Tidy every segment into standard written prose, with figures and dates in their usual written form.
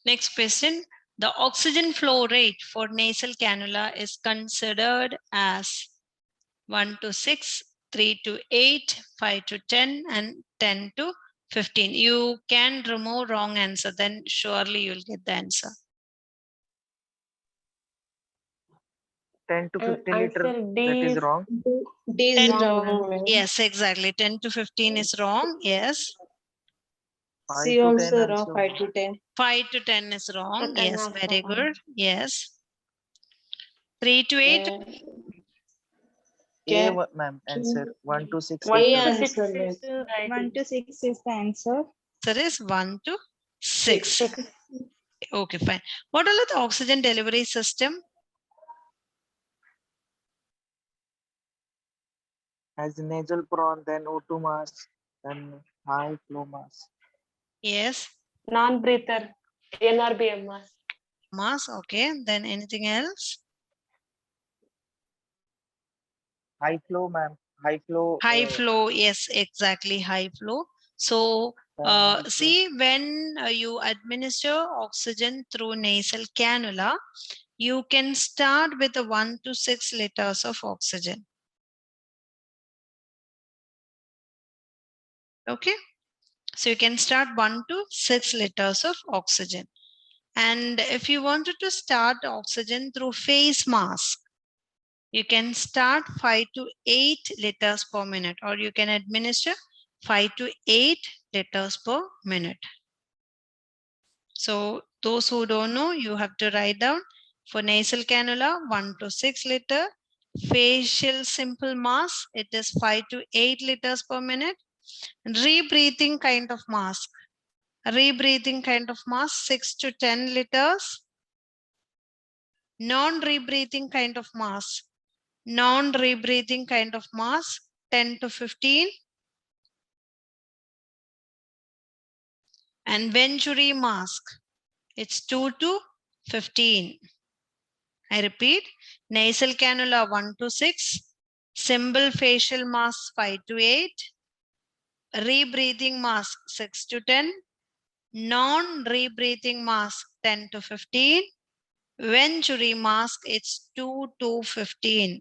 Next question. The oxygen flow rate for nasal cannula is considered as 1 to 6, 3 to 8, 5 to 10, and 10 to 15. You can remove wrong answer, then surely you'll get the answer. 10 to 15 liter. Answer D That is is wrong. D is 10 wrong, ma'am. Yes, exactly. 10 to 15 is wrong. Yes. 5 C to 10 also wrong. also. 5 to 10. 5 to 10 is wrong. Second Yes, also very wrong. good. Yes. 3 to 8. A, ma'am, answer 1 to 6 1 liter. to 6 is right. 1 to 6 is the answer. Answer is 1 to 6. 6. Okay, fine. What are the oxygen delivery system? Has nasal prawn, then O2 mask, then high flow mask. Yes. Non-breather. NRBM mask. Mass. Okay. Then anything else? High flow, ma'am. High flow. High flow. Yes, exactly. High flow. So High flow. see, when you administer oxygen through nasal cannula, you can start with a 1 to 6 liters of oxygen. Okay. So you can start 1 to 6 liters of oxygen. And if you wanted to start oxygen through face mask, you can start 5 to 8 liters per minute, or you can administer 5 to 8 liters per minute. So those who don't know, you have to write down for nasal cannula 1 to 6 liter. Facial simple mask, it is 5 to 8 liters per minute. Rebreathing kind of mask. Rebreathing kind of mask 6 to 10 liters. Non-rebreathing kind of mask. Non-rebreathing kind of mask 10 to 15. And Venturi mask, it's 2 to 15. I repeat, nasal cannula 1 to 6, simple facial mask 5 to 8, rebreathing mask 6 to 10, non-rebreathing mask 10 to 15, Venturi mask it's 2 to 15.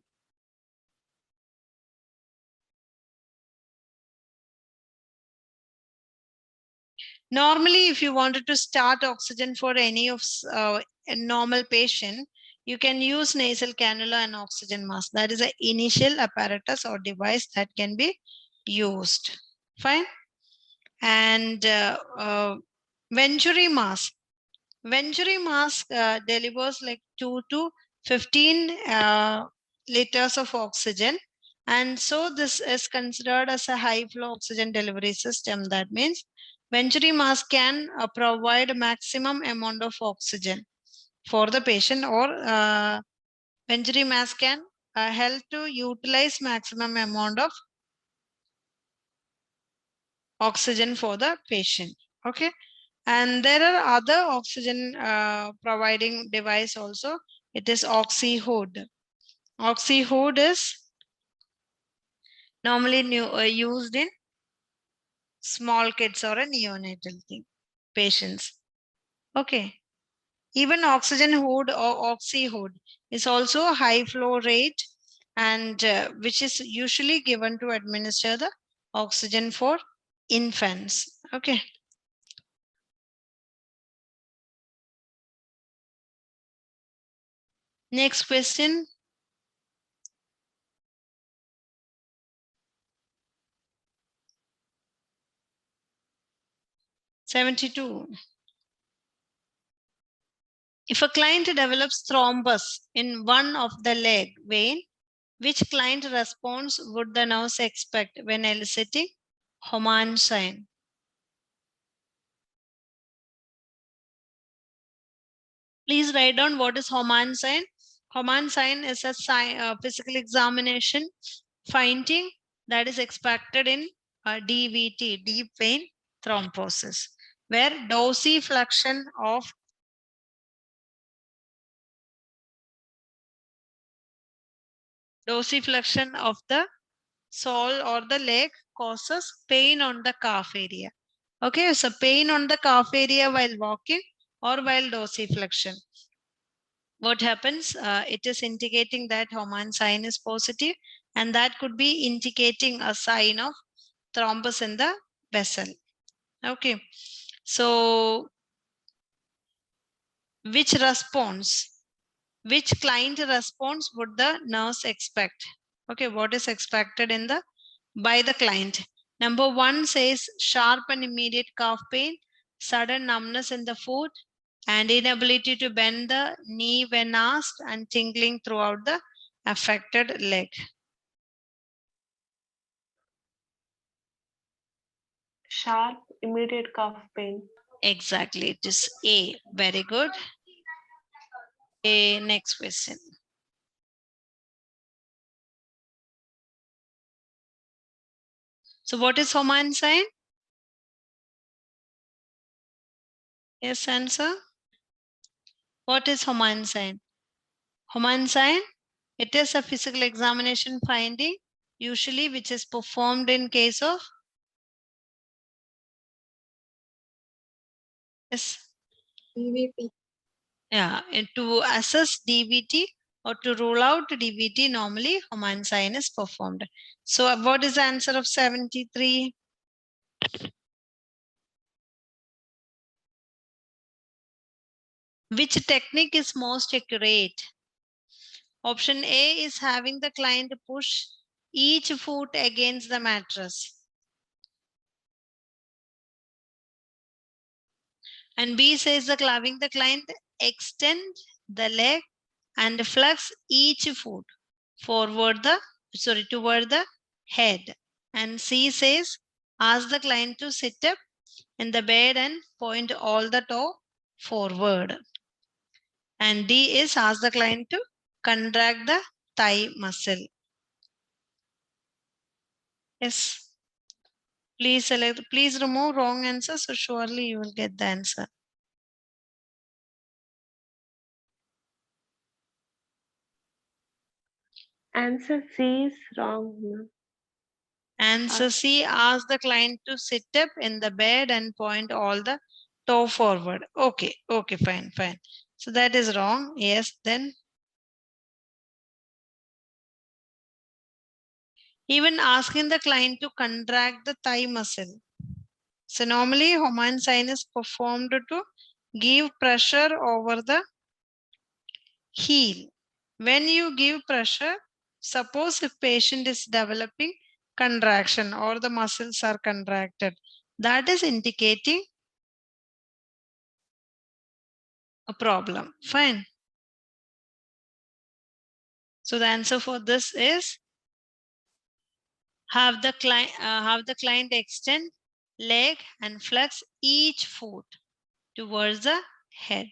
Normally, if you wanted to start oxygen for any of a normal patient, you can use nasal cannula and oxygen mask. That is an initial apparatus or device that can be used. Fine. And Venturi mask. Venturi mask delivers like 2 to 15 liters of oxygen. And so this is considered as a high flow oxygen delivery system. That means Venturi mask can provide maximum amount of oxygen for the patient, or Venturi mask can help to utilize maximum amount of oxygen for the patient. Okay. And there are other oxygen providing device also. It is oxy-HAAD. Oxy-HAAD is normally used in small kids or a neonatal patients. Okay. Even oxygen HAAD or oxy-HAAD is also a high flow rate, and which is usually given to administer the oxygen for infants. Okay. Next question. '72. If a client develops thrombus in one of the leg vein, which client response would the nurse expect when eliciting Homan sign? Please write down what is Homan sign. Homan sign is a physical examination finding that is expected in DVT, deep vein thrombosis, where dorsiflexion of the sole or the leg causes pain on the calf area. Okay, so pain on the calf area while walking or while dorsiflexion. What happens? It is indicating that hormone sign is positive, and that could be indicating a sign of thrombus in the vessel. Okay, so which client response would the nurse expect? Okay, what is expected in the by the client? Number 1 says sharp and immediate calf pain, sudden numbness in the foot, and inability to bend the knee when asked, and tingling throughout the affected leg. Sharp, immediate calf pain. Exactly, it is A. Very good. A, next question. So what is hormone sign? Yes, answer. What is hormone sign? Hormone sign, it is a physical examination finding, usually which is performed in case of DVT. Yeah, and to assess DVT or to rule out DVT, normally hormone sign is performed. So what is the answer of 73? Which technique is most accurate? Option A is having the client push each foot against the mattress. And B says having the client extend the leg and flex each foot toward the head. And C says ask the client to sit up in the bed and point all the toe forward. And D is ask the client to contract the thigh muscle. Yes. Please select, please remove wrong answer, so surely you will get the answer. Answer C is wrong, ma'am. Answer C, ask the client to sit up in the bed and point all the toe forward. Okay, okay, fine, fine. So that is wrong. Yes, then. Even asking the client to contract the thigh muscle. So normally hormone sign is performed to give pressure over the heel. When you give pressure, suppose if patient is developing contraction or the muscles are contracted, that is indicating a problem. Fine. So the answer for this is have the client extend leg and flex each foot towards the head.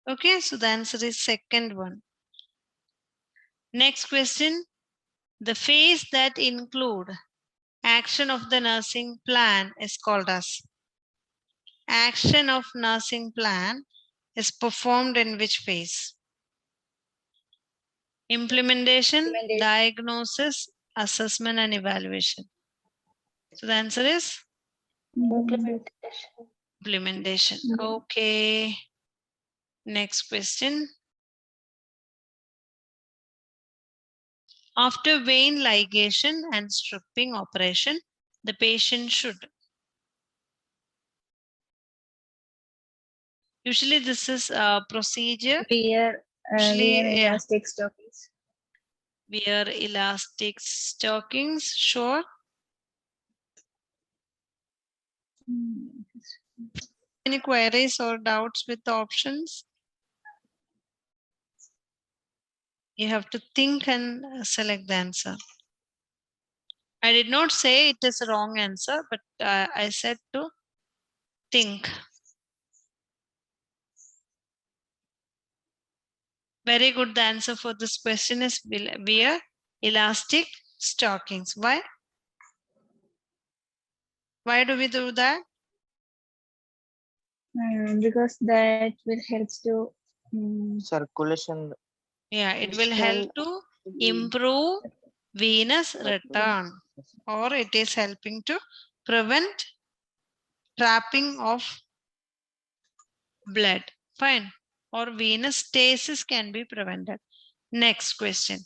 Okay, so the answer is second one. Next question. The phase that include action of the nursing plan is called as action of nursing plan is performed in which phase? Implementation, diagnosis, assessment, and evaluation. So the answer is Implementation. implementation. Okay. Next question. After vein ligation and stripping operation, the patient should. Usually this is a procedure. Wear Usually, elastic stockings. wear elastic stockings, sure. Any queries or doubts with the options? You have to think and select the answer. I did not say it is a wrong answer, but I said to think. Very good. The answer for this question is wear elastic stockings. Why? Why do we do that? Because that will help to Circulation. Yeah, it will help to improve venous return, or it is helping to prevent trapping of blood. Fine. Or venous stasis can be prevented. Next question.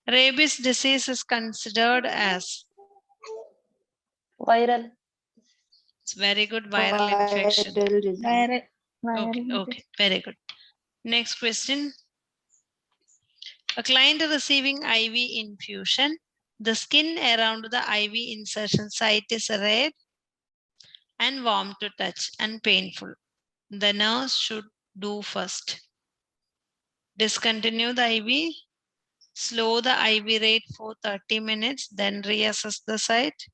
Rabies disease is considered as? Viral. It's very good, viral infection. Viral. Okay, very good. Next question. A client receiving IV infusion, the skin around the IV insertion site is red and warm to touch and painful. The nurse should do first. Discontinue the IV, slow the IV rate for 30 minutes, then reassess the site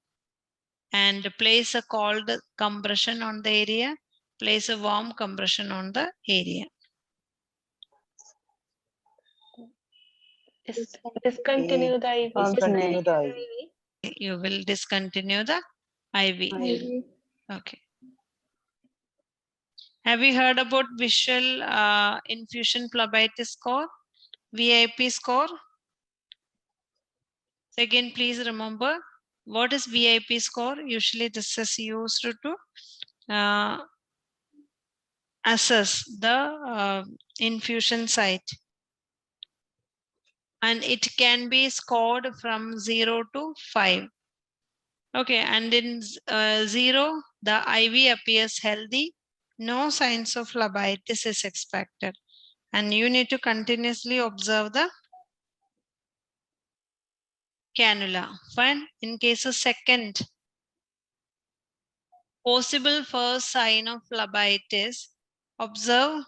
and place a cold compression on the area, place a warm compression on the area. Discontinue the IV. Discontinue the IV. You will discontinue the IV. IV. Okay. Have you heard about visual infusion phlebitis score, VIP score? So again, please remember, what is VIP score? Usually this is used to assess the infusion site. And it can be scored from 0 to 5. Okay, and in 0, the IV appears healthy. No signs of phlebitis is expected. And you need to continuously observe the cannula. Fine. In case of second, possible first sign of phlebitis, observe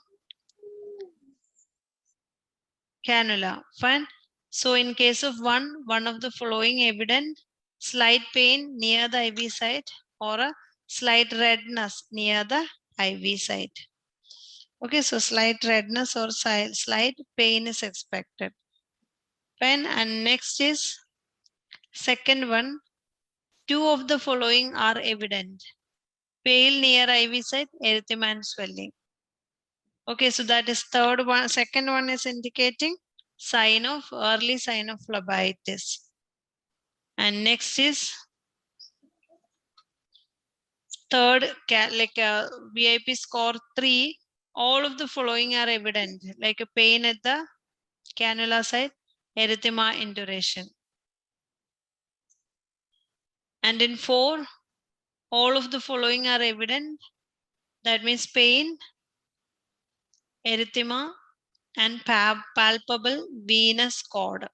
cannula. Fine. So in case of one of the following evident, slight pain near the IV site or a slight redness near the IV site. Okay, so slight redness or slight pain is expected. Fine. And next is second one, 2 of the following are evident. Pale near IV site, erythema and swelling. Okay, so that is third one. Second one is indicating early sign of phlebitis. And next is third, like a VIP score 3. All of the following are evident, like a pain at the cannula site, erythema induration. And in 4, all of the following are evident. That means pain, erythema, and palpable venous cord.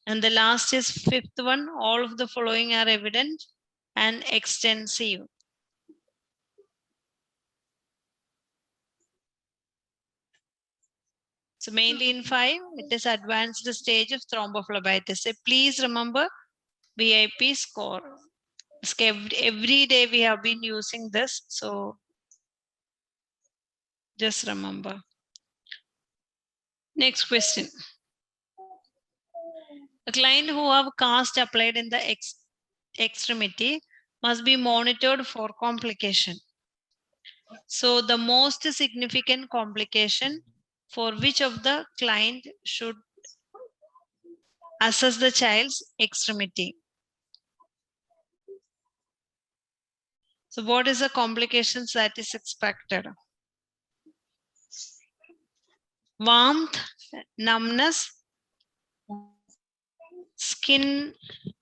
And the last is fifth one. All of the following are evident and extensive. So mainly in 5, it is advanced stage of thrombophlebitis. So please remember VIP score. Every day we have been using this. So just remember. Next question. A client who have cast applied in the extremity must be monitored for complication. So the most significant complication for which of the client should assess the child's extremity. So what is the complications that is expected? Warmth, numbness, skin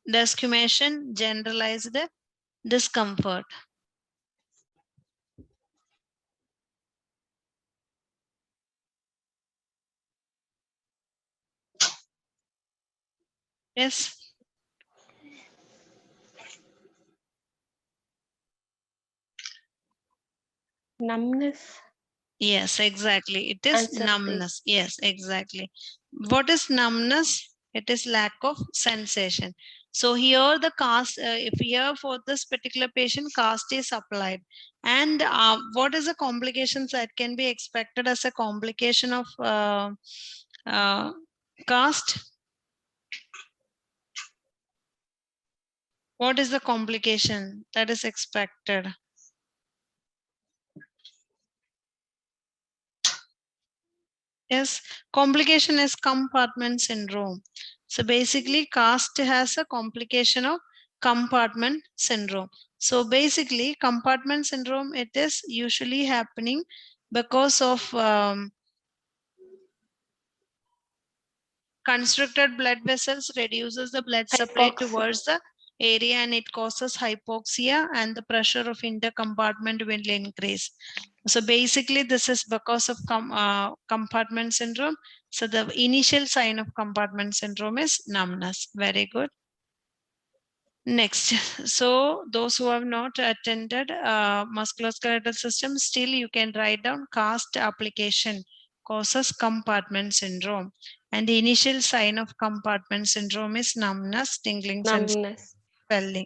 desquamation, generalized discomfort. Yes. Numbness. Yes, exactly. It is Answer numbness. Yes, exactly. What is numbness? It is lack of sensation. So here the cast, if here for this particular patient, cast is applied. And what is the complications that can be expected as a complication of cast? What is the complication that is expected? Yes, complication is compartment syndrome. So basically, CAST has a complication of compartment syndrome. So basically, compartment syndrome, it is usually happening because of constricted blood vessels reduces the blood supply Hypoxia. towards the area and it causes hypoxia and the pressure of intercompartment will increase. So basically this is because of compartment syndrome. So the initial sign of compartment syndrome is numbness. Very good. Next, so those who have not attended musculoskeletal system, still you can write down CAST application causes compartment syndrome. And the initial sign of compartment syndrome is numbness, tingling sensation, Numbness. swelling.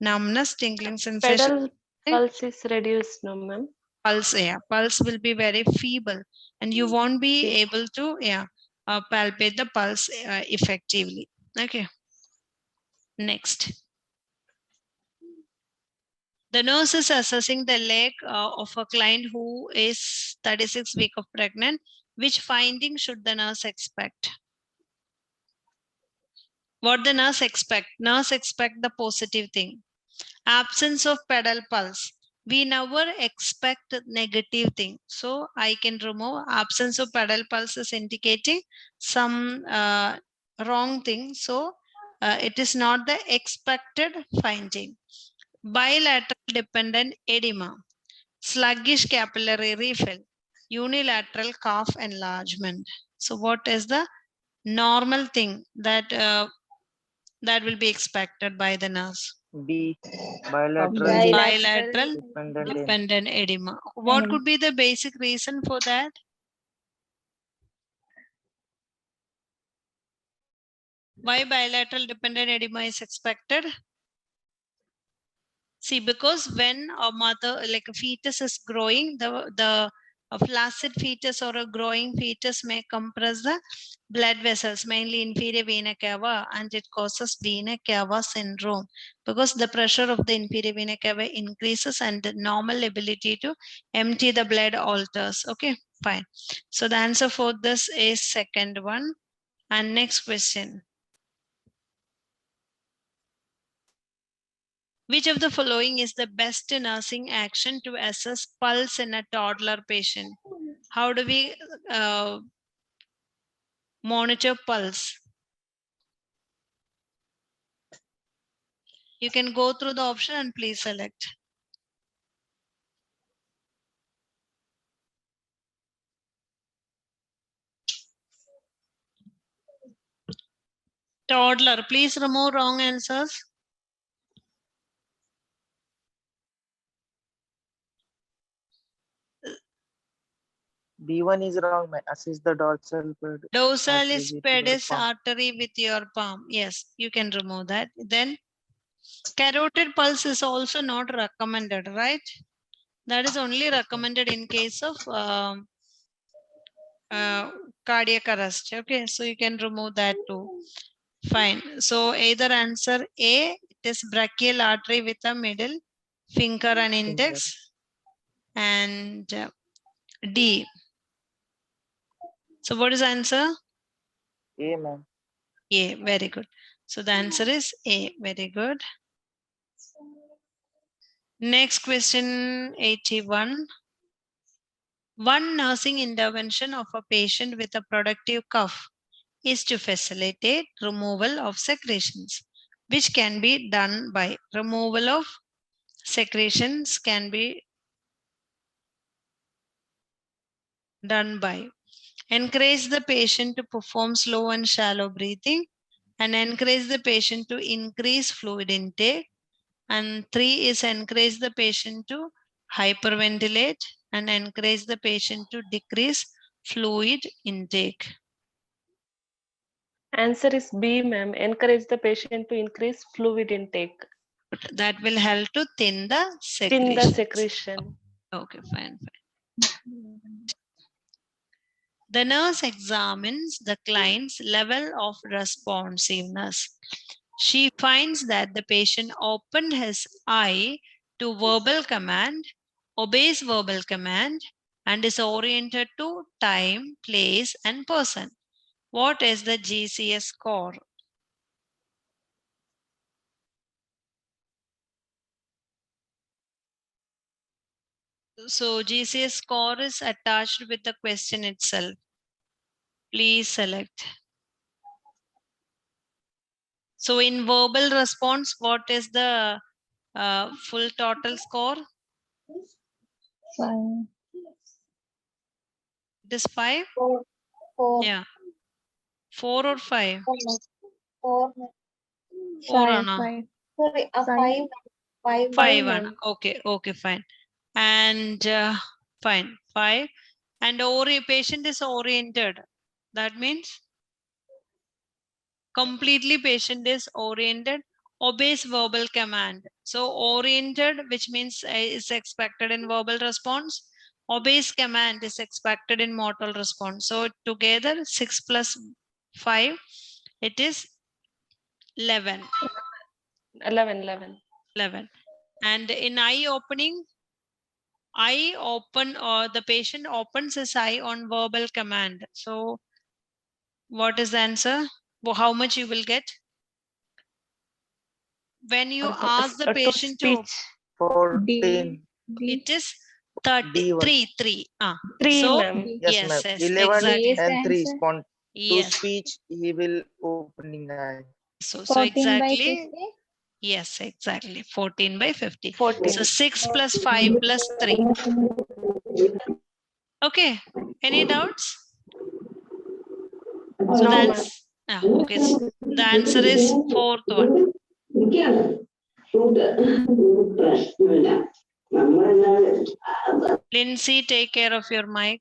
Numbness, tingling sensation. Pedal pulse is reduced, no, ma'am. Pulse, yeah, pulse will be very feeble and you won't be Yes. able to palpate the pulse effectively. Okay. Next. The nurse is assessing the leg of a client who is 36 weeks of pregnant. Which finding should the nurse expect? What the nurse expect? Nurse expect the positive thing. Absence of pedal pulse. We never expect negative thing. So I can remove absence of pedal pulse is indicating some wrong thing. So it is not the expected finding. Bilateral dependent edema. Sluggish capillary refill, unilateral calf enlargement. So what is the normal thing that that will be expected by the nurse? B. Bilateral Bilateral dependent dependent edema. What could be the basic reason for that? Why bilateral dependent edema is expected? See, because when a mother, like a fetus is growing, a flaccid fetus or a growing fetus may compress the blood vessels, mainly inferior vena cava, and it causes vena cava syndrome because the pressure of the inferior vena cava increases and the normal ability to empty the blood alters. Okay, fine. So the answer for this is second one. And next question. Which of the following is the best nursing action to assess pulse in a toddler patient? How do we monitor pulse? You can go through the option and please select. Toddler, please remove wrong answers. B1 is wrong. Assess the dorsal Dorsalis artery with your pedis palm. artery with your palm. Yes, you can remove that. Then carotid pulse is also not recommended, right? That is only recommended in case of cardiac arrest. Okay, so you can remove that too. Fine. So either answer A, it is brachial artery with a middle finger and index, and D. So what is answer? A, ma'am. A. Very good. So the answer is A. Very good. Next question 81. One nursing intervention of a patient with a productive cough is to facilitate removal of secretions, which can be done by removal of secretions can be done by encourage the patient to perform slow and shallow breathing and encourage the patient to increase fluid intake. And 3 is encourage the patient to hyperventilate and encourage the patient to decrease fluid intake. Answer is B, ma'am. Encourage the patient to increase fluid intake. That will help to thin the secretion. Thin the secretion. Okay, fine. The nurse examines the client's level of responsiveness. She finds that the patient opened his eye to verbal command, obeys verbal command, and is oriented to time, place, and person. What is the GCS score? So GCS score is attached with the question itself. Please select. So in verbal response, what is the full total score? 5. It is 5? 4. Yeah. 4 or 5? 4. 4 5. Anna. 5. Sorry, 5. 5. 5 ma'am. Anna. Okay, fine. And fine, 5. And patient is oriented. That means completely patient is oriented, obeys verbal command. So oriented, which means is expected in verbal response. Obeys command is expected in motor response. So together 6 plus 5, it is 11. 11. And in eye opening, the patient opens his eye on verbal command. So what is the answer? How much you will get? When you ask the patient to, 14. it is 33. 3. 3, So ma'am. Yes, ma'am. yes, 11 exactly. and 3 Answer. respond to Yes. speech. He will opening eye. So 14 by exactly. 50. Yes, exactly. 14 by 50. 14. So 6 plus 5 plus 3. Okay. Any doubts? So No, that's okay. So the answer is 4th one. Lindsay, take care of your mic.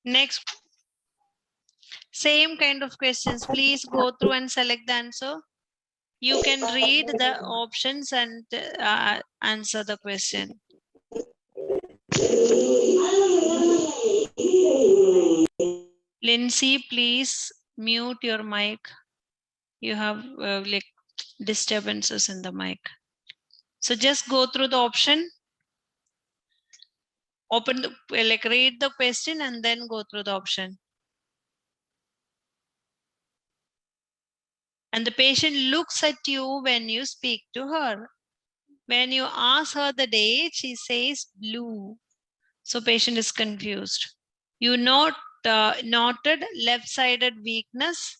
Next, same kind of questions. Please go through and select the answer. You can read the options and answer the question. Lindsay, please mute your mic. You have like disturbances in the mic. So just go through the option. Read the question and then go through the option. And the patient looks at you when you speak to her. When you ask her the date, she says blue. So patient is confused. You noted left-sided weakness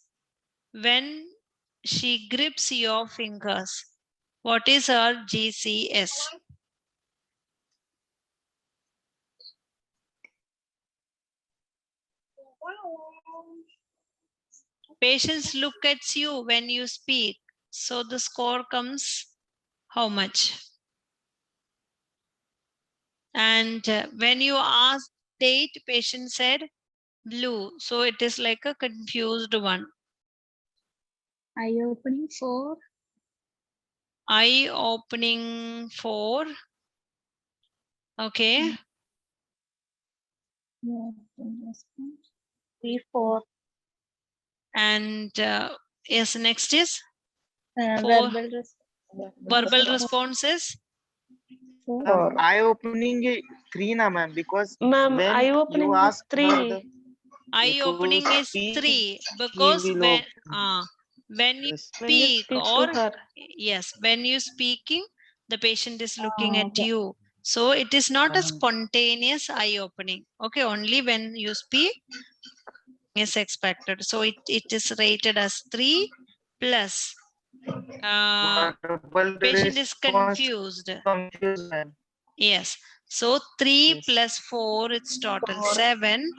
when she grips your fingers. What is her GCS? Patients look at you when you speak. So the score comes how much? And when you ask date, patient said blue. So it is like a confused one. Eye opening 4. Eye opening 4. Okay. 3, 4. And yes, next is Verbal verbal responses. 4. Eye opening 3 na ma'am, because Ma'am, when eye opening you is ask 3. her Eye to opening is speak, 3 he because will when you Yes. When you speak speak or to her. yes, when you speaking, the patient is looking at you. So it is not a spontaneous eye opening. Okay, only when you speak is expected. So it is rated as 3 plus. Verbal Patient is response confused. confused, ma'am. Yes. So 3 Yes. plus 4, it's total 7.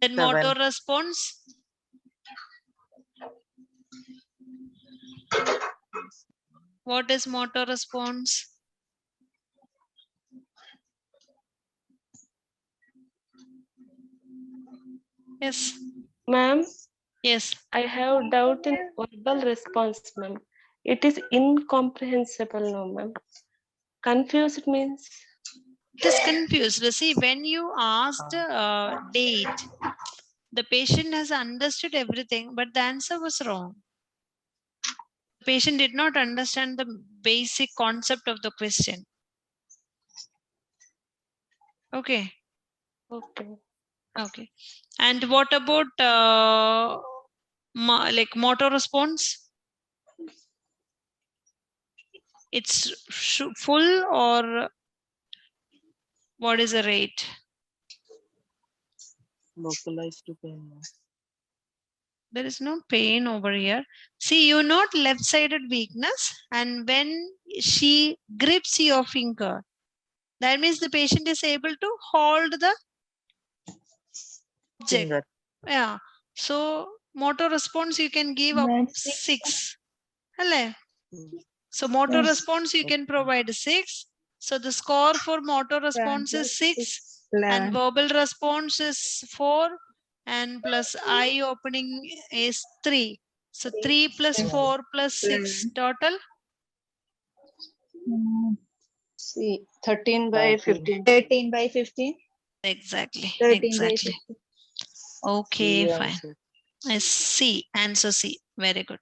Then 7. motor response. What is motor response? Yes. Ma'am, Yes. I have doubt in verbal response, ma'am. It is incomprehensible, no, ma'am. Confused means? It is confused. See, when you asked date, the patient has understood everything, but the answer was wrong. patient did not understand the basic concept of the question. Okay. Okay. Okay. And what about like motor response? It's full or what is the rate? Localized to pain. There is no pain over here. See, you note left-sided weakness, and when she grips your finger, that means the patient is able to hold the object. Finger. Yeah. So motor response you can give up Then 6. Hello. So motor Yes. response you can provide 6. So the score for motor response is 6, and verbal response is 4, and plus eye opening is 3. So 3 plus 4 plus 6 total. See, 13 by 15. 13 by 15. Exactly. 13 by Exactly. 15. Okay, C fine. answer. C. Answer C. Very good.